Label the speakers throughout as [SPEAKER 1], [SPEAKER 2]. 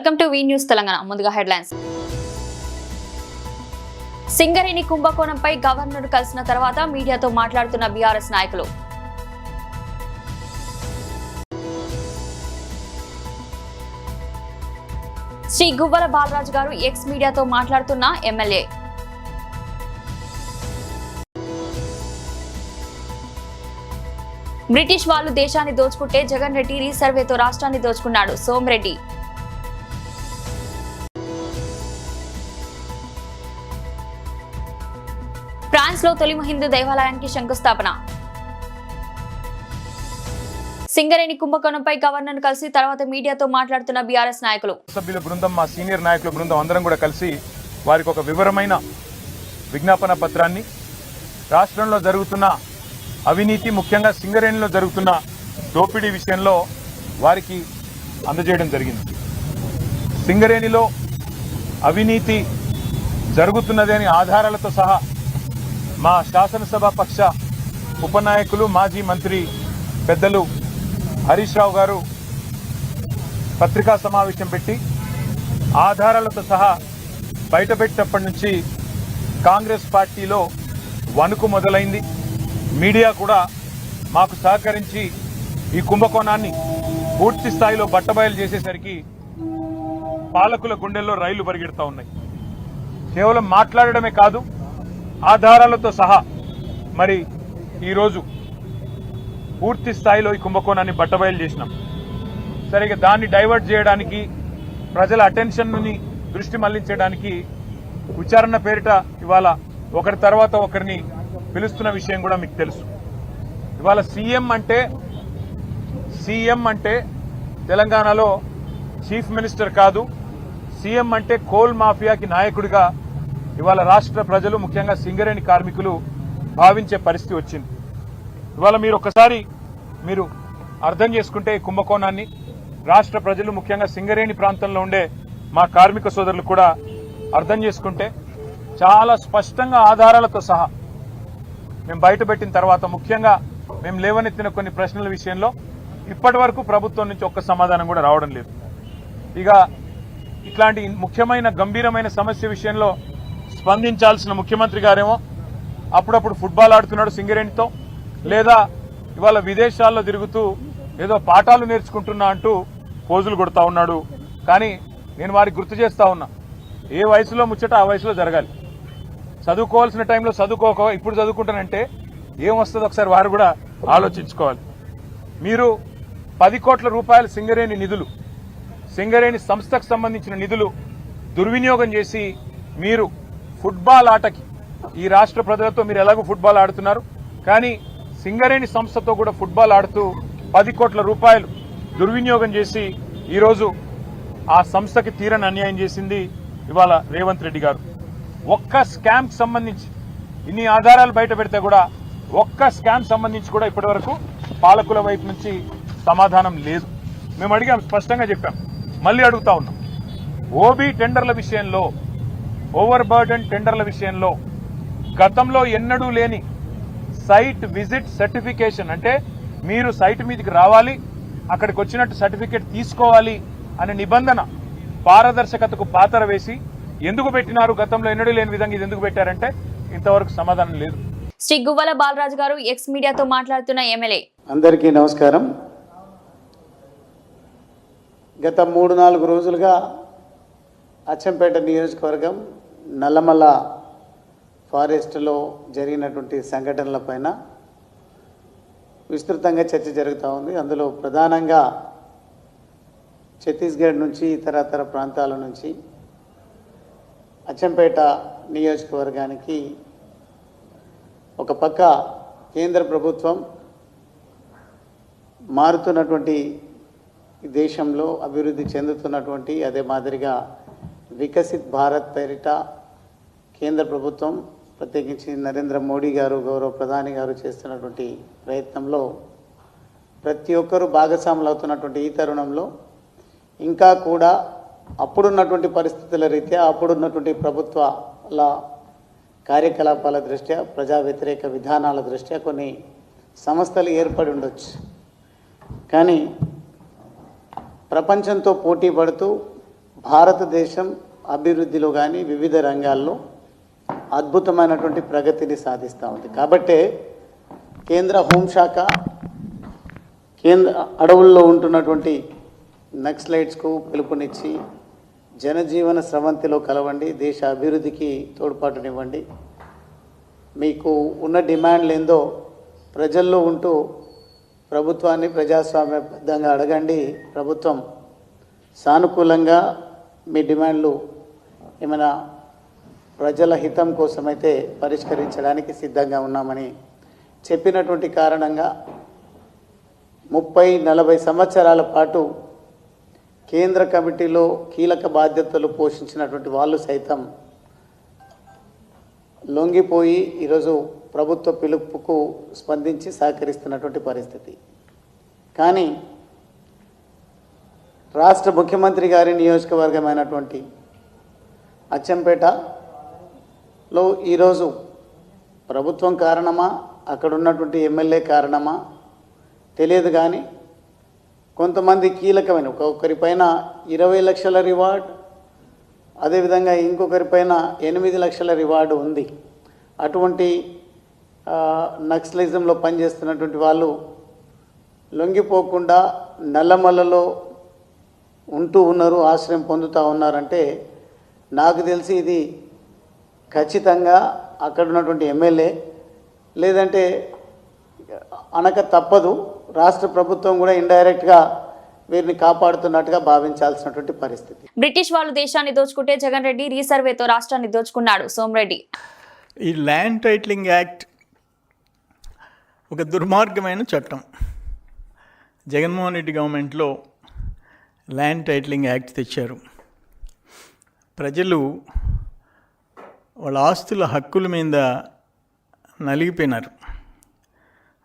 [SPEAKER 1] Welcome to V news Telangana. ముందుగా headlines. Singareni కుంభకోణంపై governor కలిసిన తర్వాత మీడియాతో మాట్లాడుతున్న బీఆర్ఎస్ నాయకులు. శ్రీ గువ్వల బాలరాజు గారు ఎక్స్ మీడియాతో మాట్లాడుతున్న ఎమ్మెల్యే. బ్రిటిష్ వాళ్ళు దేశాన్ని దోచుకుంటే జగన్ రెడ్డి రీసర్వేతో రాష్ట్రాన్ని దోచుకున్నాడు సోమిరెడ్డి. ఫ్రాన్స్ లో తొలి హిందూ దేవాలయానికి శంకుస్థాపన. సింగరేణి కుంభకోణంపై గవర్నర్ కలిసి తర్వాత మీడియాతో మాట్లాడుతున్న బీఆర్ఎస్ నాయకులు.
[SPEAKER 2] సభ్యుల బృందం, మా సీనియర్ నాయకుల బృందం అందరం కూడా కలిసి వారికి ఒక వివరమైన విజ్ఞాపన పత్రాన్ని రాష్ట్రంలో జరుగుతున్న అవినీతి, ముఖ్యంగా సింగరేణిలో జరుగుతున్న దోపిడీ విషయంలో వారికి అందజేయడం జరిగింది. సింగరేణిలో అవినీతి జరుగుతున్నదని ఆధారాలతో సహా మా శాసనసభ పక్ష ఉపనాయకులు, మాజీ మంత్రి పెద్దలు హరీష్ రావు గారు పత్రికా సమావేశం పెట్టి ఆధారాలతో సహా బయటపెట్టినప్పటి నుంచి కాంగ్రెస్ పార్టీలో వణుకు మొదలైంది. మీడియా కూడా మాకు సహకరించి ఈ కుంభకోణాన్ని పూర్తి స్థాయిలో బట్టబయలు చేసేసరికి పాలకుల గుండెల్లో రైళ్లు పరిగెడుతూ ఉన్నాయి. కేవలం మాట్లాడడమే కాదు, ఆధారాలతో సహా మరి ఈరోజు పూర్తి స్థాయిలో ఈ కుంభకోణాన్ని బట్టబయలు చేసినాం. సరిగా దాన్ని డైవర్ట్ చేయడానికి, ప్రజల అటెన్షన్ని దృష్టి మళ్లించడానికి విచారణ పేరిట ఇవాళ ఒకరి తర్వాత ఒకరిని పిలుస్తున్న విషయం కూడా మీకు తెలుసు. ఇవాళ సీఎం అంటే తెలంగాణలో చీఫ్ మినిస్టర్ కాదు, సీఎం అంటే కోల్ మాఫియాకి నాయకుడిగా ఇవాళ రాష్ట్ర ప్రజలు, ముఖ్యంగా సింగరేణి కార్మికులు భావించే పరిస్థితి వచ్చింది. ఇవాళ మీరు అర్థం చేసుకుంటే ఈ కుంభకోణాన్ని రాష్ట్ర ప్రజలు, ముఖ్యంగా సింగరేణి ప్రాంతంలో ఉండే మా కార్మిక సోదరులు కూడా అర్థం చేసుకుంటే చాలా స్పష్టంగా ఆధారాలతో సహా మేము బయటపెట్టిన తర్వాత, ముఖ్యంగా మేము లేవనెత్తిన కొన్ని ప్రశ్నల విషయంలో ఇప్పటి వరకు ప్రభుత్వం నుంచి ఒక్క సమాధానం కూడా రావడం లేదు. ఇక ఇట్లాంటి ముఖ్యమైన గంభీరమైన సమస్య విషయంలో స్పందించాల్సిన ముఖ్యమంత్రి గారేమో అప్పుడప్పుడు ఫుట్బాల్ ఆడుతున్నాడు సింగరేణితో, లేదా ఇవాళ విదేశాల్లో తిరుగుతూ ఏదో పాఠాలు నేర్చుకుంటున్నా అంటూ పోజులు కొడతా ఉన్నాడు. కానీ నేను వారికి గుర్తు చేస్తా ఉన్నా, ఏ వయసులో ముచ్చట ఆ వయసులో జరగాలి. చదువుకోవాల్సిన టైంలో చదువుకోక ఇప్పుడు చదువుకుంటానంటే ఏమొస్తుందో ఒకసారి వారు కూడా ఆలోచించుకోవాలి. మీరు 10 కోట్ల రూపాయల సింగరేణి నిధులు, సింగరేణి సంస్థకు సంబంధించిన నిధులు దుర్వినియోగం చేసి మీరు ఫుట్బాల్ ఆటకి, ఈ రాష్ట్ర ప్రజలతో మీరు ఎలాగో ఫుట్బాల్ ఆడుతున్నారు, కానీ సింగరేణి సంస్థతో కూడా ఫుట్బాల్ ఆడుతూ 10 కోట్ల రూపాయలు దుర్వినియోగం చేసి ఈరోజు ఆ సంస్థకి తీరని అన్యాయం చేసింది ఇవాళ రేవంత్ రెడ్డి గారు. ఒక్క స్కామ్కి సంబంధించి ఇన్ని ఆధారాలు బయట పెడితే కూడా ఒక్క స్కామ్ సంబంధించి కూడా ఇప్పటి వరకు పాలకుల వైపు నుంచి సమాధానం లేదు. మేము అడిగాం, స్పష్టంగా చెప్పాం, మళ్ళీ అడుగుతా ఉన్నాం. ఓబీ టెండర్ల విషయంలో, ఓవర్ బర్డెన్ టెండర్ల విషయంలో గతంలో ఎన్నడూ లేని సైట్ విజిట్ సర్టిఫికేషన్, అంటే మీరు సైట్ మీదకి రావాలి, అక్కడికి వచ్చినట్టు సర్టిఫికేట్ తీసుకోవాలి అనే నిబంధన పారదర్శకతకు పాతర వేసి ఎందుకు పెట్టినారు, గతంలో ఎన్నడూ లేని విధంగా ఇది ఎందుకు పెట్టారంటే ఇంతవరకు సమాధానం లేదు.
[SPEAKER 1] శ్రీ గువ్వల బాలరాజు గారు ఎక్స్ మీడియాతో మాట్లాడుతున్న ఎమ్మెల్యే.
[SPEAKER 3] అందరికీ నమస్కారం. గత 3-4 రోజులుగా అచ్చంపేట నియోజకవర్గం నల్లమల్ల ఫారెస్ట్లో జరిగినటువంటి సంఘటనలపైన విస్తృతంగా చర్చ జరుగుతూ ఉంది. అందులో ప్రధానంగా ఛత్తీస్గఢ్ నుంచి ఇతరతర ప్రాంతాల నుంచి అచ్చంపేట నియోజకవర్గానికి ఒక పక్క కేంద్ర ప్రభుత్వం మారుతున్నటువంటి దేశంలో అభివృద్ధి చెందుతున్నటువంటి, అదే మాదిరిగా వికసిత్ భారత్ పేరిట కేంద్ర ప్రభుత్వం, ప్రత్యేకించి నరేంద్ర మోడీ గారు, గౌరవ ప్రధాని గారు చేస్తున్నటువంటి ప్రయత్నంలో ప్రతి ఒక్కరూ భాగస్వాములు అవుతున్నటువంటి ఈ తరుణంలో ఇంకా కూడా అప్పుడున్నటువంటి పరిస్థితుల రీత్యా, అప్పుడున్నటువంటి ప్రభుత్వాల కార్యకలాపాల దృష్ట్యా, ప్రజా వ్యతిరేక విధానాల దృష్ట్యా కొన్ని సంస్థలు ఏర్పడి ఉండొచ్చు. కానీ ప్రపంచంతో పోటీ పడుతూ భారతదేశం అభివృద్ధిలో కానీ వివిధ రంగాల్లో అద్భుతమైనటువంటి ప్రగతిని సాధిస్తూ ఉంది. కాబట్టే కేంద్ర హోంశాఖ కేంద్ర అడవుల్లో ఉంటున్నటువంటి నక్సలైట్స్కు పిలుపునిచ్చి జనజీవన స్రవంతిలో కలవండి, దేశ అభివృద్ధికి తోడ్పాటునివ్వండి, మీకు ఉన్న డిమాండ్లు ఏందో ప్రజల్లో ఉంటూ ప్రభుత్వాన్ని ప్రజాస్వామ్యబద్ధంగా అడగండి, ప్రభుత్వం సానుకూలంగా మీ డిమాండ్లు ఏమైనా ప్రజల హితం కోసమైతే పరిష్కరించడానికి సిద్ధంగా ఉన్నామని చెప్పినటువంటి కారణంగా 30-40 సంవత్సరాల పాటు కేంద్ర కమిటీలో కీలక బాధ్యతలు పోషించినటువంటి వాళ్ళు సైతం లొంగిపోయి ఈరోజు ప్రభుత్వ పిలుపుకు స్పందించి సహకరిస్తున్నటువంటి పరిస్థితి. కానీ రాష్ట్ర ముఖ్యమంత్రి గారి నియోజకవర్గమైనటువంటి అచ్చంపేటలో ఈరోజు ప్రభుత్వం కారణమా, అక్కడ ఉన్నటువంటి ఎమ్మెల్యే కారణమా తెలియదు, కానీ కొంతమంది కీలకమైన ఒక్కొక్కరిపైన 20 లక్షల రివార్డ్, అదేవిధంగా ఇంకొకరిపైన 8 లక్షల రివార్డు ఉంది. అటువంటి నక్సలిజంలో పనిచేస్తున్నటువంటి వాళ్ళు లొంగిపోకుండా నల్లమల్లలో ఉంటూ ఉన్నారు, ఆశ్రయం పొందుతూ ఉన్నారంటే నాకు తెలిసి ఇది ఖచ్చితంగా అక్కడ ఉన్నటువంటి ఎమ్మెల్యే లేదంటే అనక తప్పదు, రాష్ట్ర ప్రభుత్వం కూడా ఇండైరెక్ట్గా వీరిని కాపాడుతున్నట్టుగా భావించాల్సినటువంటి పరిస్థితి.
[SPEAKER 1] బ్రిటిష్ వాళ్ళు దేశాన్ని దోచుకుంటే జగన్ రెడ్డి రీసర్వేతో రాష్ట్రాన్ని దోచుకున్నాడు. సోమిరెడ్డి
[SPEAKER 4] ఈ ల్యాండ్ టైటిలింగ్ యాక్ట్ ఒక దుర్మార్గమైన చట్టం. జగన్మోహన్ రెడ్డి గవర్నమెంట్లో ల్యాండ్ టైటిలింగ్ యాక్ట్ తెచ్చారు. ప్రజలు వాళ్ళ ఆస్తుల హక్కుల మీద నలిగిపోయినారు.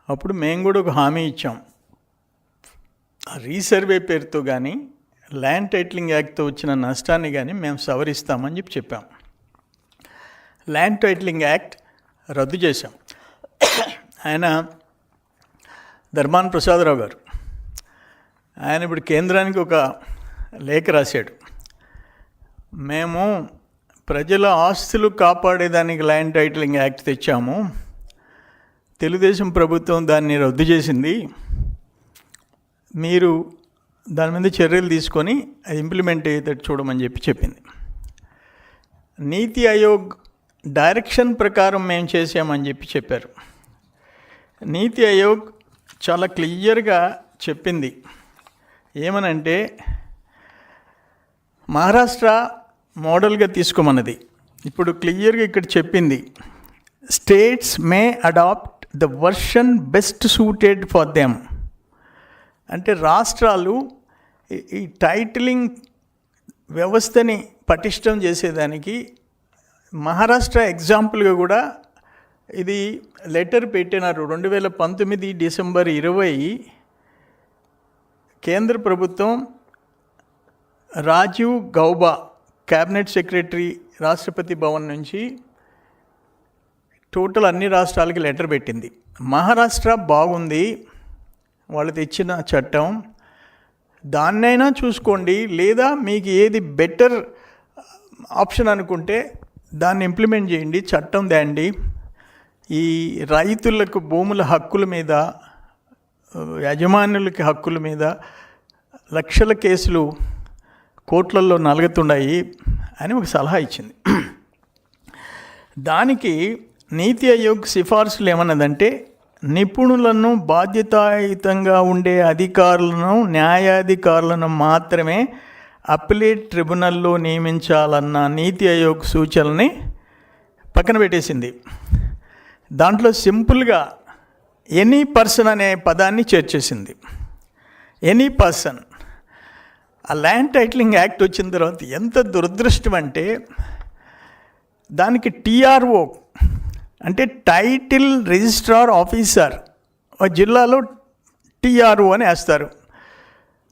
[SPEAKER 4] అప్పుడు మేము కూడా ఒక హామీ ఇచ్చాం, రీసర్వే పేరుతో కానీ ల్యాండ్ టైటిలింగ్ యాక్ట్తో వచ్చిన నష్టాన్ని కానీ మేము సవరిస్తామని చెప్పాం. ల్యాండ్ టైటిలింగ్ యాక్ట్ రద్దు చేశాం. ఆయన ధర్మాన ప్రసాదరావు గారు, ఆయన ఇప్పుడు కేంద్రానికి ఒక లేఖ రాశాడు. మేము ప్రజల ఆస్తులు కాపాడేదానికి ల్యాండ్ టైటిలింగ్ యాక్ట్ తెచ్చాము, తెలుగుదేశం ప్రభుత్వం దాన్ని రద్దు చేసింది, మీరు దాని మీద చర్యలు తీసుకొని అది ఇంప్లిమెంట్ అయ్యేటట్టు చూడమని చెప్పింది. నీతి ఆయోగ్ డైరెక్షన్ ప్రకారం మేము చేసామని చెప్పారు. నీతి ఆయోగ్ చాలా క్లియర్గా చెప్పింది ఏమనంటే, మహారాష్ట్ర మోడల్గా తీసుకోమన్నది. ఇప్పుడు క్లియర్గా ఇక్కడ చెప్పింది, states may adopt the version best suited for them. అంటే రాష్ట్రాలు ఈ టైటిలింగ్ వ్యవస్థని పటిష్టం చేసేదానికి మహారాష్ట్ర ఎగ్జాంపుల్గా కూడా ఇది లెటర్ పెట్టినారు. 2019 డిసెంబర్ 20 కేంద్ర ప్రభుత్వం రాజీవ్ గౌబా క్యాబినెట్ సెక్రటరీ రాష్ట్రపతి భవన్ నుంచి టోటల్ అన్ని రాష్ట్రాలకి లెటర్ పెట్టింది. మహారాష్ట్ర బాగుంది, వాళ్ళు తెచ్చిన చట్టం, దాన్నైనా చూసుకోండి, లేదా మీకు ఏది బెటర్ ఆప్షన్ అనుకుంటే దాన్ని ఇంప్లిమెంట్ చేయండి, చట్టం తేండి. ఈ రైతులకు భూముల హక్కుల మీద, యజమానులకి హక్కుల మీద లక్షల కేసులు కోర్టులలో నలుగుతున్నాయి అని ఒక సలహా ఇచ్చింది. దానికి నీతి ఆయోగ్ సిఫార్సులు ఏమన్నదంటే, నిపుణులను, బాధ్యతాయుతంగా ఉండే అధికారులను, న్యాయాధికారులను మాత్రమే అప్పీలేట్ ట్రిబ్యునల్లో నియమించాలన్న నీతి ఆయోగ్ సూచనల్ని పక్కన పెట్టేసింది. దాంట్లో సింపుల్గా ఎనీ పర్సన్ అనే పదాన్ని చేర్చేసింది. Any person. ఆ ల్యాండ్ టైటిలింగ్ యాక్ట్ వచ్చిన తర్వాత ఎంత దురదృష్టం అంటే, దానికి టీఆర్ఓ అంటే టైటిల్ రిజిస్ట్రార్ ఆఫీసర్, ఒక జిల్లాలో టీఆర్ఓ అని వేస్తారు.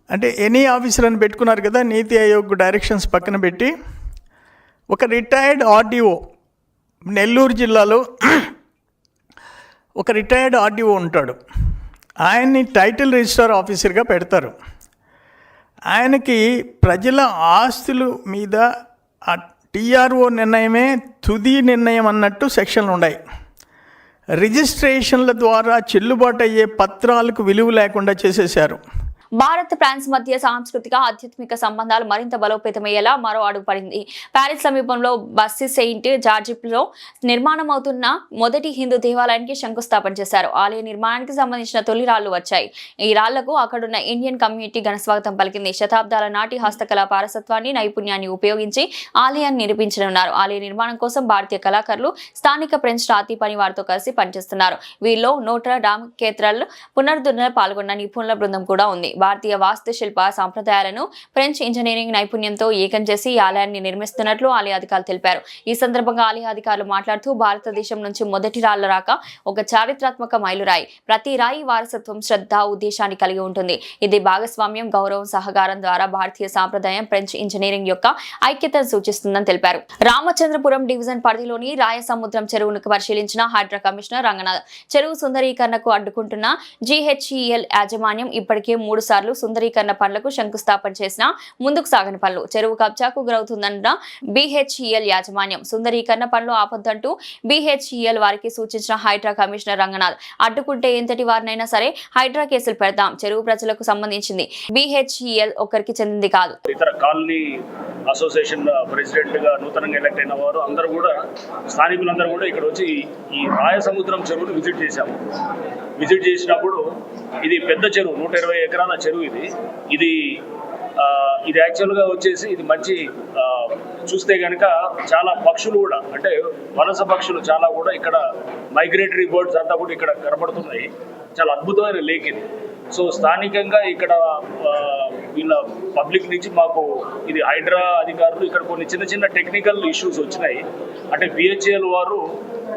[SPEAKER 4] అంటే ఎనీ ఆఫీసర్ అని పెట్టుకున్నారు కదా. నీతి ఆయోగ్ డైరెక్షన్స్ పక్కన పెట్టి ఒక రిటైర్డ్ ఆర్డీఓ, నెల్లూరు జిల్లాలో ఒక రిటైర్డ్ ఆర్డీఓ ఉంటాడు, ఆయన్ని టైటిల్ రిజిస్ట్రార్ ఆఫీసర్గా పెడతారు. ఆయనకి ప్రజల ఆస్తుల మీద ఆ టీఆర్ఓ నిర్ణయమే తుది నిర్ణయం అన్నట్టు సెక్షన్లు ఉన్నాయి. రిజిస్ట్రేషన్ల ద్వారా చెల్లుబాటు అయ్యే పత్రాలకు విలువ లేకుండా చేసేశారు.
[SPEAKER 1] భారత్ ఫ్రాన్స్ మధ్య సాంస్కృతిక ఆధ్యాత్మిక సంబంధాలు మరింత బలోపేతమయ్యేలా మరో అడుగు పడింది. ప్యారిస్ సమీపంలో బస్సి సెయింట్ జార్జిప్లో నిర్మాణం అవుతున్న మొదటి హిందూ దేవాలయానికి శంకుస్థాపన చేశారు. ఆలయ నిర్మాణానికి సంబంధించిన తొలి రాళ్లు వచ్చాయి. ఈ రాళ్లకు అక్కడున్న ఇండియన్ కమ్యూనిటీ ఘనస్వాగతం పలికింది. శతాబ్దాల నాటి హస్తకళా పారసత్వాన్ని, నైపుణ్యాన్ని ఉపయోగించి ఆలయాన్ని నిర్మించనున్నారు. ఆలయ నిర్మాణం కోసం భారతీయ కళాకారులు స్థానిక ఫ్రెంచ్ రాతి పని వారితో కలిసి పనిచేస్తున్నారు. వీరిలో నోట్రా డామ్ కేథ్రల్ పునరుద్ధరణలో పాల్గొన్న నిపుణుల బృందం కూడా ఉంది. భారతీయ వాస్తుశిల్ప సంప్రదాయాలను ఫ్రెంచ్ ఇంజనీరింగ్ నైపుణ్యంతో ఏకం చేసి ఈ ఆలయాన్ని నిర్మిస్తున్నట్లు ఆలయ అధికారులు తెలిపారు. ఈ సందర్భంగా ఆలయ అధికారులు మాట్లాడుతూ భారతదేశం నుంచి మొదటి రాళ్ల రాక ఒక చారిత్రాత్మక మైలురాయి. ప్రతి రాయి వారసత్వం, శ్రద్ధ, ఉద్దేశాన్ని కలిగి ఉంటుంది. ఇది భాగస్వామ్యం, గౌరవం, సహకారం ద్వారా భారతీయ సాంప్రదాయం, ఫ్రెంచ్ ఇంజనీరింగ్ యొక్క ఐక్యతను సూచిస్తుందని తెలిపారు. రామచంద్రపురం డివిజన్ పరిధిలోని రాయసముద్రం చెరువును పరిశీలించిన హైడ్రా కమిషనర్ రంగనాథ్, చెరువు సుందరీకరణకు అడ్డుకుంటున్న GHEL యాజమాన్యం ఇప్పటికే 3 సార్లు సుందరీకరణ పనులకు శంకుస్థాపన చేసినా ముందుకు సాగని పనులు. చెరువు కబ్జాకు గురవుతుందన్న BHEL యాజమాన్యం సుందరీకరణ పనులు ఆపొద్దంటూ BHEL వారికి సూచించిన హైడ్రా కమిషనర్ రంగనాథ్, అడ్డుకుంటే ఎంతటి వారినైనా సరే హైడ్రా కేసులు పెడతాం. చెరువు ప్రజలకు సంబంధించింది, BHEL ఒక్కరికి చెందింది కాదు.
[SPEAKER 5] ఇతర కాలనీ అసోసియేషన్ ప్రెసిడెంట్ గా నూతనంగా ఎలక్ట్ అయిన వారు అందరూ కూడా, స్థానికులందరూ కూడా ఇక్కడ వచ్చి ఈ రాయసముద్రం చెరువును విజిట్ చేశాము. విజిట్ చేసినప్పుడు ఇది పెద్ద చెరువు, 120 ఎకరాల చెరువు. ఇది యాక్చువల్గా వచ్చేసి ఇది మంచి చూస్తే కనుక చాలా పక్షులు కూడా, అంటే వలస పక్షులు చాలా కూడా ఇక్కడ, మైగ్రేటరీ బర్డ్స్ అంతా కూడా ఇక్కడ కనబడుతున్నాయి. చాలా అద్భుతమైన లేక్ ఇది. సో స్థానికంగా ఇక్కడ వీళ్ళ పబ్లిక్ నుంచి మాకు ఇది హైడ్రా అధికారులు ఇక్కడ కొన్ని చిన్న చిన్న టెక్నికల్ ఇష్యూస్ వచ్చినాయి. అంటే BHEL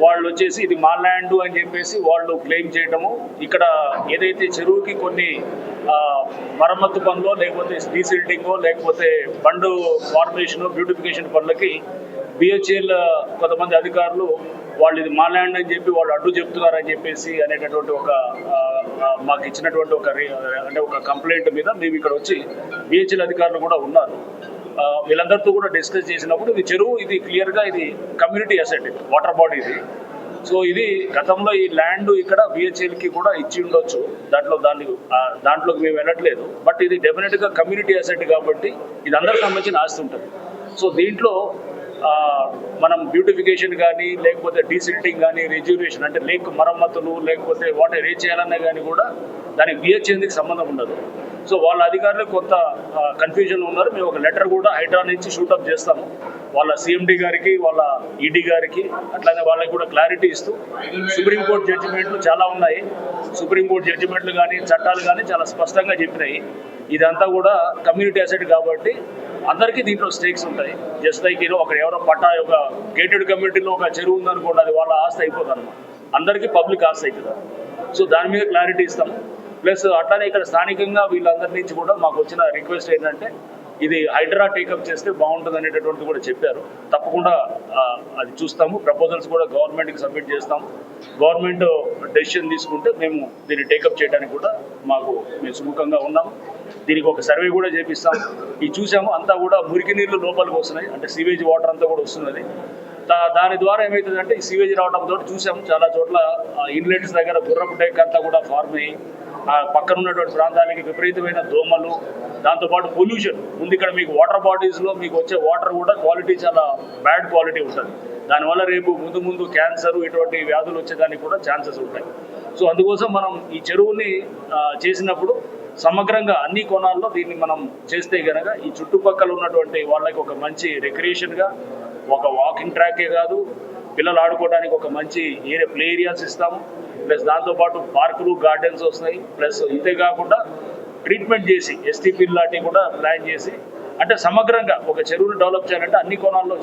[SPEAKER 5] వాళ్ళు వచ్చేసి ఇది మా ల్యాండ్ అని చెప్పేసి వాళ్ళు క్లెయిమ్ చేయటము, ఇక్కడ ఏదైతే చెరువుకి కొన్ని మరమ్మత్తు పనులు, లేకపోతే డీసిల్టింగో, లేకపోతే బండు ఫార్మేషన్, బ్యూటిఫికేషన్ పనులకి BHEL కొంతమంది అధికారులు వాళ్ళు ఇది మా ల్యాండ్ అని చెప్పి వాళ్ళు అడ్డు చెప్తున్నారని చెప్పేసి అనేటటువంటి ఒక మాకు ఇచ్చినటువంటి ఒక కంప్లైంట్ మీద మేము ఇక్కడ వచ్చి BHEL అధికారులు కూడా ఉన్నారు. వీళ్ళందరితో కూడా డిస్కస్ చేసినప్పుడు ఇది చెరువు, ఇది క్లియర్గా ఇది కమ్యూనిటీ అసెట్, ఇది వాటర్ బాడీ ఇది. సో ఇది గతంలో ఈ ల్యాండ్ ఇక్కడ BHELకి కూడా ఇచ్చి ఉండొచ్చు, దాంట్లోకి మేము వెళ్ళట్లేదు. బట్ ఇది డెఫినెట్గా కమ్యూనిటీ అసెట్ కాబట్టి ఇది అందరికి సంబంధించిన ఆస్తి ఉంటుంది. సో దీంట్లో మనం బ్యూటిఫికేషన్ కానీ, లేకపోతే డీసిల్టింగ్ కానీ, రెజ్యూరేషన్ అంటే లేక్ మరమ్మతులు, లేకపోతే వాటర్ చేయాలన్నా కానీ కూడా దానికి BHELకి సంబంధం ఉండదు. సో వాళ్ళ అధికారులు కొంత కన్ఫ్యూజన్ ఉన్నారు. మేము ఒక లెటర్ కూడా హైడ్రా నుంచి షూటప్ చేస్తాము వాళ్ళ CMD గారికి, వాళ్ళ ED గారికి, అట్లానే వాళ్ళకి కూడా క్లారిటీ ఇస్తూ. సుప్రీంకోర్టు జడ్జిమెంట్లు చాలా ఉన్నాయి. సుప్రీంకోర్టు జడ్జిమెంట్లు కానీ, చట్టాలు కానీ చాలా స్పష్టంగా చెప్పినాయి. ఇదంతా కూడా కమ్యూనిటీ అసెట్ కాబట్టి అందరికీ దీంట్లో స్టేక్స్ ఉంటాయి. జస్ట్ లైక్ ఎవరో ఒక గేటెడ్ కమ్యూనిటీలో ఒక చెరువు ఉందనుకోండి, అది వాళ్ళ ఆస్తి అయిపోతుంది అన్నమాట, అందరికీ పబ్లిక్ ఆస్తి అవుతుంది. సో దాని మీద క్లారిటీ ఇస్తాము. ప్లస్ అట్లానే ఇక్కడ స్థానికంగా వీళ్ళందరి నుంచి కూడా మాకు వచ్చిన రిక్వెస్ట్ ఏంటంటే ఇది హైడ్రా టేకప్ చేస్తే బాగుంటుంది అనేటటువంటి కూడా చెప్పారు. తప్పకుండా అది చూస్తాము. ప్రపోజల్స్ కూడా గవర్నమెంట్కి సబ్మిట్ చేస్తాము. గవర్నమెంట్ డెసిషన్ తీసుకుంటే మేము దీన్ని టేకప్ చేయడానికి కూడా మేము సుముఖంగా ఉన్నాము. దీనికి ఒక సర్వే కూడా చేపిస్తాము. ఇది చూసాము, అంతా కూడా మురికి నీళ్లు లోపలికి వస్తున్నాయి, అంటే సీవేజ్ వాటర్ అంతా కూడా వస్తున్నది. దాని ద్వారా ఏమవుతుందంటే ఈ సీవేజ్ రావడంతో చూసాము చాలా చోట్ల ఇన్లెట్స్ దగ్గర గుర్రపు డెక్ అంతా కూడా ఫార్మ్ అయ్యి పక్కన ఉన్నటువంటి ప్రాంతానికి విపరీతమైన దోమలు, దాంతోపాటు పొల్యూషన్ ఉంది. ఇక్కడ మీకు వాటర్ బాడీస్లో మీకు వచ్చే వాటర్ కూడా క్వాలిటీ చాలా బ్యాడ్ క్వాలిటీ ఉంటుంది. దానివల్ల రేపు ముందు క్యాన్సర్ ఇటువంటి వ్యాధులు వచ్చేదానికి కూడా ఛాన్సెస్ ఉంటాయి. సో అందుకోసం మనం ఈ చెరువుని చేసినప్పుడు సమగ్రంగా అన్ని కోణాల్లో దీన్ని మనం చేస్తే కనుక ఈ చుట్టుపక్కల ఉన్నటువంటి వాళ్ళకి ఒక మంచి రిక్రియేషన్గా, ఒక వాకింగ్ ట్రాకే కాదు, పిల్లలు ఆడుకోవడానికి ఒక మంచి ప్లే ఏరియాస్ ఇస్తాము. ప్లస్ దాంతోపాటు పార్కులు, గార్డెన్స్ వస్తాయి. ప్లస్ ఇంతే కాకుండా ట్రీట్మెంట్ చేసి STP లాంటివి కూడా ప్లాన్ చేసి, అంటే సమగ్రంగా ఒక చెరువును డెవలప్ చేయాలంటే అన్ని కోణాల్లో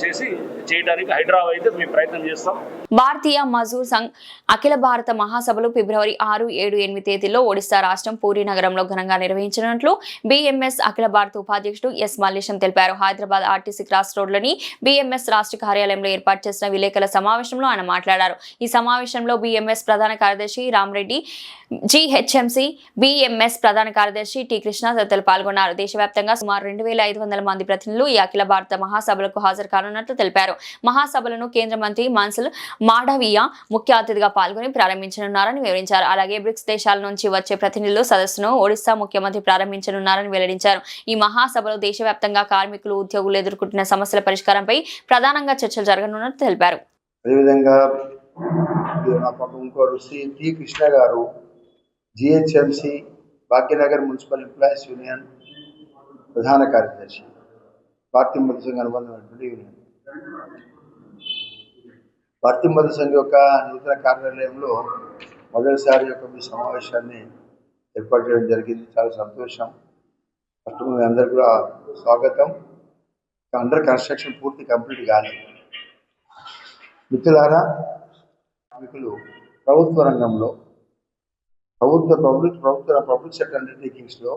[SPEAKER 5] చేయడానికి హైదరాబాద్ అయితే మేము ప్రయత్నం చేస్తాం.
[SPEAKER 1] భారతీయ మజూర్ సంఘ్ అఖిల భారత మహాసభలు ఫిబ్రవరి 6, 7, 8 తేదీల్లో ఒడిశా రాష్ట్రం పూరీ నగరంలో ఘనంగా నిర్వహించినట్లు BMS అఖిల భారత ఉపాధ్యక్షుడు S. మల్లేశం తెలిపారు. హైదరాబాద్ RTC క్రాస్ రోడ్లోని BMS రాష్ట్ర కార్యాలయంలో ఏర్పాటు చేసిన విలేకరుల సమావేశంలో ఆయన మాట్లాడారు. ఈ సమావేశంలో BMS ప్రధాన కార్యదర్శి రామరెడ్డి, జీహెచ్ఎంసీ బిఎంఎస్ ప్రధాన కార్యదర్శి టి కృష్ణ తదితరులు పాల్గొన్నారు. దేశవ్యాప్తంగా సుమారు 2500 మంది ప్రతినిధులు ఈ అఖిల భారత మహాసభలకు హాజరు కానున్నట్లు తెలిపారు. మహాసభలను కేంద్ర మంత్రి మన్సుల్ మాండవీయ ముఖ్య అతిథిగా పాల్గొని ప్రారంభించనున్నారని వివరించారు. అలాగే బ్రిక్స్ దేశాల నుంచి వచ్చే ప్రతినిధులు సదస్సును ఒడిశా ముఖ్యమంత్రి ప్రారంభించనున్నారని వెల్లడించారు. ఈ మహాసభలో దేశవ్యాప్తంగా కార్మికులు, ఉద్యోగులు ఎదుర్కొంటున్న సమస్యల పరిష్కారంపై ప్రధానంగా చర్చలు జరగనున్నట్లు తెలిపారు.
[SPEAKER 6] అదేవిధంగా ఇంకోరు శ్రీ టి కృష్ణ గారు GHMC Bhagyanagar municipal employees union ప్రధాన కార్యదర్శి, భారతీయ మత సంఘ అనుబంధమైనటువంటి యూనియన్. భారతీయ మత సంఘ యొక్క నూతన కార్యాలయంలో మొదటిసారి యొక్క మీ సమావేశాన్ని ఏర్పాటు చేయడం జరిగింది. చాలా సంతోషం. ఫస్ట్ మీ అందరికీ కూడా స్వాగతం. అండర్ కన్స్ట్రక్షన్ పూర్తి కంప్లీట్ కాలేదు. మిత్రులారా, కార్మికులు ప్రభుత్వ రంగంలో పబ్లిక్ సెక్టర్ అండర్టేకింగ్స్లో,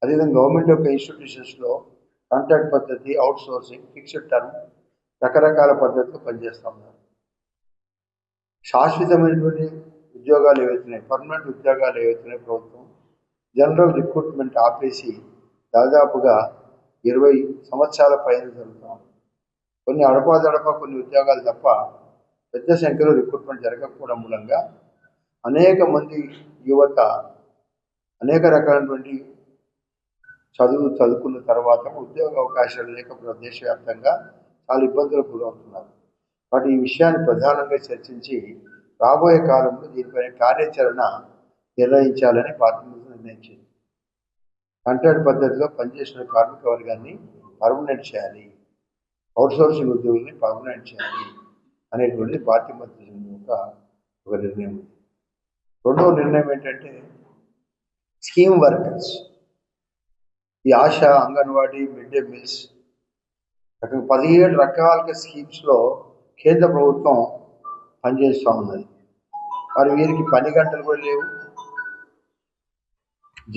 [SPEAKER 6] అదేవిధంగా గవర్నమెంట్ యొక్క ఇన్స్టిట్యూషన్స్లో కాంట్రాక్ట్ పద్ధతి, అవుట్ సోర్సింగ్, ఫిక్స్డ్ టర్మ్ రకరకాల పద్ధతిలో పనిచేస్తూ ఉన్నారు. శాశ్వతమైనటువంటి ఉద్యోగాలు ఏవైతున్నాయి, పర్మనెంట్ ఉద్యోగాలు ఏవైతున్నాయి, ప్రభుత్వం జనరల్ రిక్రూట్మెంట్ ఆపేసి దాదాపుగా 20 సంవత్సరాల పైన జరుగుతాం. కొన్ని అడపాదడప కొన్ని ఉద్యోగాలు తప్ప పెద్ద సంఖ్యలో రిక్రూట్మెంట్ జరగకపోవడం మూలంగా అనేక మంది యువత అనేక రకాలైనటువంటి చదువుకున్న తర్వాత ఉద్యోగ అవకాశాలు లేకపోవడం దేశవ్యాప్తంగా చాలా ఇబ్బందులకు గురవుతున్నారు. కాబట్టి ఈ విషయాన్ని ప్రధానంగా చర్చించి రాబోయే కాలంలో దీనిపైన కార్యాచరణ నిర్ణయించాలని పార్లమెంట్ నిర్ణయించింది. కాంట్రాక్ట్ పద్ధతిలో పనిచేసిన కార్మిక వర్గాన్ని పర్మనెంట్ చేయాలి, అవుట్సోర్సింగ్ ఉద్యోగుల్ని పర్మనెంట్ చేయాలి అనేటువంటిది భారతీయ మత సంఘం యొక్క ఒక నిర్ణయం. రెండవ నిర్ణయం ఏంటంటే స్కీమ్ వర్కర్స్, ఈ ASHA, anganwadi, mid day meals 17 రకాల స్కీమ్స్లో కేంద్ర ప్రభుత్వం పనిచేస్తూ ఉన్నది. మరి వీరికి పని గంటలు కూడా లేవు,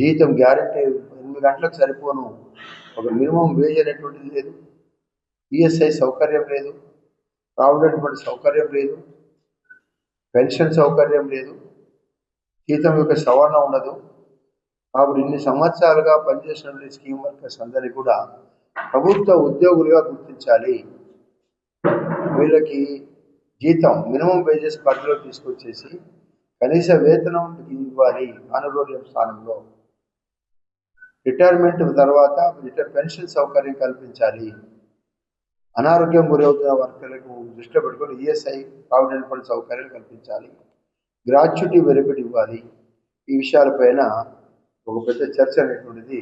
[SPEAKER 6] జీతం గ్యారెంటీ 8 గంటలకు సరిపోను ఒక మినిమం వేజ్ అనేటువంటిది లేదు, ఈఎస్ఐ సౌకర్యం లేదు, ప్రావిడెంట్ ఫండ్ సౌకర్యం లేదు, పెన్షన్ సౌకర్యం లేదు, జీతం యొక్క సవరణ ఉండదు. కాబట్టి ఇన్ని సంవత్సరాలుగా పనిచేసినటువంటి స్కీమ్ వర్కర్స్ అందరినీ కూడా ప్రభుత్వ ఉద్యోగులుగా గుర్తించాలి. వీళ్ళకి జీతం మినిమం వేజెస్ పరిధిలో తీసుకొచ్చేసి కనీస వేతనం ఇవ్వాలి. ఆనరోరియం స్థానంలో రిటైర్మెంట్ తర్వాత పెన్షన్ సౌకర్యం కల్పించాలి. అనారోగ్యం గురవుతున్న వర్కర్లకు దృష్టిలో పెట్టుకొని ఈఎస్ఐ, ప్రావిడెంట్ ఫండ్ సౌకర్యాలు కల్పించాలి. గ్రాట్యుటీ బెనిఫిట్ ఇవ్వాలి. ఈ విషయాలపైన ఒక పెద్ద చర్చ అనేటువంటిది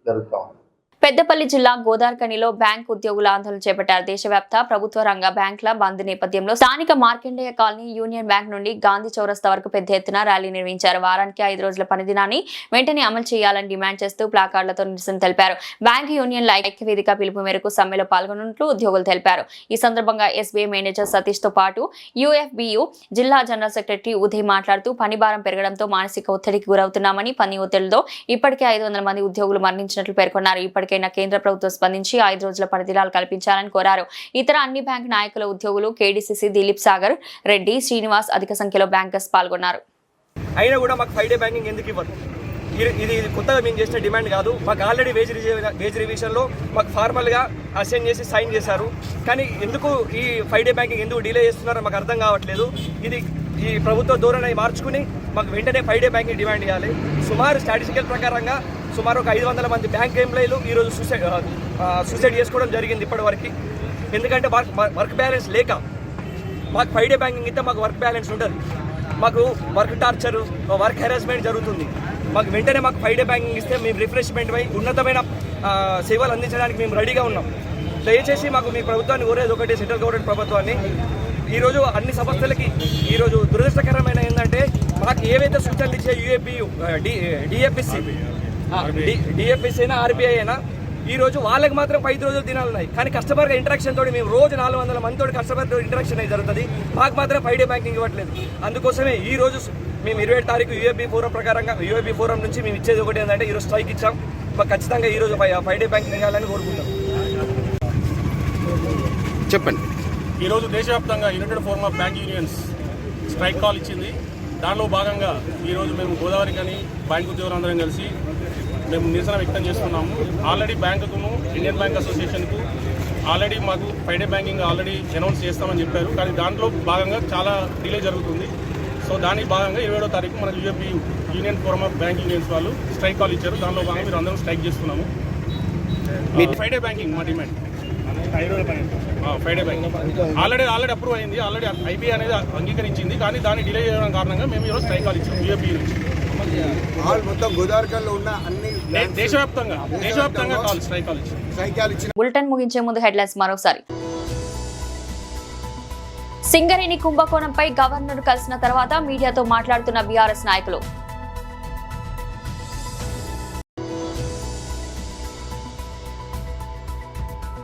[SPEAKER 6] జరుగుతూ ఉంది.
[SPEAKER 1] పెద్దపల్లి జిల్లా గోదార్కనిలో బ్యాంక్ ఉద్యోగుల ఆందోళన చేపట్టారు. దేశవ్యాప్త ప్రభుత్వ రంగ బ్యాంకుల బంద్ నేపథ్యంలో స్థానిక మార్కండేయ కాలనీ, యూనియన్ బ్యాంక్ నుండి గాంధీ చౌరస్తా వరకు పెద్ద ఎత్తున ర్యాలీ నిర్వహించారు. వారానికి 5 రోజుల పనిదినాన్ని వెంటనే అమలు చేయాలని డిమాండ్ చేస్తూ ప్లాకార్డులతో నిరసన తెలిపారు. బ్యాంక్ యూనియన్ల ఐక్యవేదిక పిలుపు మేరకు సమ్మెలో పాల్గొన్నట్లు ఉద్యోగులు తెలిపారు. ఈ సందర్భంగా ఎస్బీఐ మేనేజర్ సతీష్ తో పాటు యూఎఫ్బియు జిల్లా జనరల్ సెక్రటరీ ఉదయ్ మాట్లాడుతూ పని భారం పెరగడంతో మానసిక ఒత్తిడికి గురవుతున్నామని, పని ఒత్తిడితో ఇప్పటికే 500 మంది ఉద్యోగులు మరణించినట్లు పేర్కొన్నారు. ఇప్పటికైనా కేంద్ర ప్రభుత్వం స్పందించి 5 రోజుల పనిదినాలు కల్పించాలని కోరారు. ఇతర అన్ని బ్యాంక్ నాయకుల ఉద్యోగులు, కేడీసీసీ దిలీప్ సాగర్ రెడ్డి, శ్రీనివాస్ అధిక సంఖ్యలో బ్యాంకర్స్ పాల్గొన్నారు.
[SPEAKER 7] అయినా కూడా మాకు 5 డే బ్యాంకింగ్ ఎందుకు ఇవ్వరు? ఇది కొత్తగా మేము చేసిన డిమాండ్ కాదు. మాకు ఆల్రెడీ వేజ్ రివిజన్లో మాకు ఫార్మల్గా అసైన్ చేసి సైన్ చేశారు. కానీ ఎందుకు ఈ 5 డే బ్యాంకింగ్ ఎందుకు డిలే చేస్తున్నారో మాకు అర్థం కావట్లేదు. ఇది ఈ ప్రభుత్వ ధోరణి మార్చుకుని మాకు వెంటనే 5 డే బ్యాంకింగ్ డిమాండ్ చేయాలి. సుమారు స్టాటిస్టికల్ ప్రకారంగా సుమారు ఒక 500 మంది బ్యాంక్ ఎంప్లాయీలు ఈరోజు సూసైడ్ చేసుకోవడం జరిగింది ఇప్పటివరకు. ఎందుకంటే వర్క్ బ్యాలెన్స్ లేక. మాకు 5 డే బ్యాంకింగ్ ఇస్తే మాకు వర్క్ బ్యాలెన్స్ ఉంటుంది. మాకు వర్క్ టార్చర్, వర్క్ హెరాస్మెంట్ జరుగుతుంది. మాకు వెంటనే 5 డే బ్యాంకింగ్ ఇస్తే మేము రిఫ్రెష్మెంట్ పై ఉన్నతమైన సేవలు అందించడానికి మేము రెడీగా ఉన్నాం. దయచేసి మాకు మీ ప్రభుత్వాన్ని కోరేది ఒకటి, సెంట్రల్ గవర్నమెంట్ ప్రభుత్వాన్ని. ఈరోజు అన్ని సంస్థలకి ఈరోజు దురదృష్టకరమైన ఏంటంటే మాకు ఏవైతే సూచనలు ఇచ్చే యూఏపీయు, డిఎఫ్ఎస్సి అయినా ఆర్బీఐ అయినా ఈరోజు వాళ్ళకి మాత్రం 5 రోజులు దినాలు ఉన్నాయి. కానీ కస్టమర్ ఇంటరాక్షన్ తోటి మేము రోజు 400 మందితో కస్టమర్ ఇంటరాక్షన్ అయితే జరుగుతుంది. మాకు మాత్రం 5 డే బ్యాంకింగ్ ఇవ్వట్లేదు. అందుకోసమే ఈ రోజు మేము 27 తారీఖు యూఏబీ ఫోరం ప్రకారంగా యూఏబీ ఫోరం నుంచి మేము ఇచ్చేది ఒకటి ఏంటంటే ఈరోజు స్ట్రైక్ ఇచ్చాం. మాకు ఖచ్చితంగా ఈరోజు 5 డే బ్యాంకింగ్ ఇవ్వాలని కోరుకుంటాం.
[SPEAKER 8] చెప్పండి. ఈరోజు దేశవ్యాప్తంగా United forum of bank unions strike call ఇచ్చింది. దానిలో భాగంగా ఈరోజు మేము గోదావరి కానీ బ్యాంకు ఉద్యోగులందరం కలిసి మేము నిరసన వ్యక్తం చేస్తున్నాము. ఆల్రెడీ బ్యాంకును ఇండియన్ బ్యాంక్ అసోసియేషన్కు ఆల్రెడీ మాకు ఫ్రైడే బ్యాంకింగ్ ఆల్రెడీ అనౌన్స్ చేస్తామని చెప్పారు. కానీ దాంట్లో భాగంగా చాలా డిలే జరుగుతుంది. సో దానికి భాగంగా 27వ తారీఖు మనకు UAP union forum of bank unions వాళ్ళు స్ట్రైక్ కాల్ ఇచ్చారు. దానిలో భాగంగా మీరు అందరం స్ట్రైక్ చేస్తున్నాము. ఫ్రైడే బ్యాంకింగ్ మా demand. Friday banking already approve అయింది. ఆల్రెడీ ఐబీఐ అనేది అంగీకరించింది. కానీ దాన్ని డిలే చేయడం కారణంగా మేము ఈరోజు స్ట్రైక్ కాల్ ఇచ్చాము యూఏపీ నుంచి.
[SPEAKER 9] మొత్తం గోదావరిలో ఉన్న అన్ని
[SPEAKER 8] దేశవ్యాప్తంగా స్ట్రైక్ కాల్ ఇచ్చాము.
[SPEAKER 1] బులెటిన్ ముగించే ముందు హెడ్లైన్స్ మరోసారి. సింగరేణి కుంభకోణంపై గవర్నర్ కలిసిన తర్వాత మీడియాతో మాట్లాడుతున్న బీఆర్ఎస్ నాయకులు.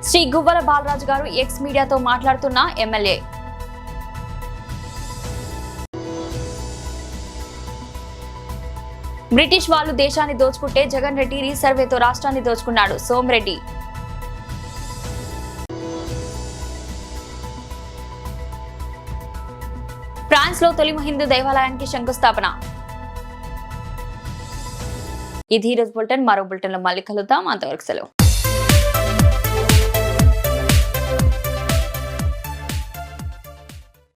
[SPEAKER 1] శ్రీ గువ్వల బాలరాజు గారు ఎక్స్ మీడియాతో మాట్లాడుతున్న ఎమ్మెల్యే. బ్రిటిష్ వాళ్ళు దేశాన్ని దోచుకుంటే జగన్ రెడ్డి రీసర్వేతో రాష్ట్రాన్ని దోచుకున్నాడు సోమిరెడ్డి. ఫ్రాన్స్ లో తొలి హిందూ దేవాలయానికి శంకుస్థాపన. ఇది ఈరోజు బులెటిన్. మరో బులెటిన్ లో మళ్ళీ కలుద్దాం. అంతవరకు సెలవు.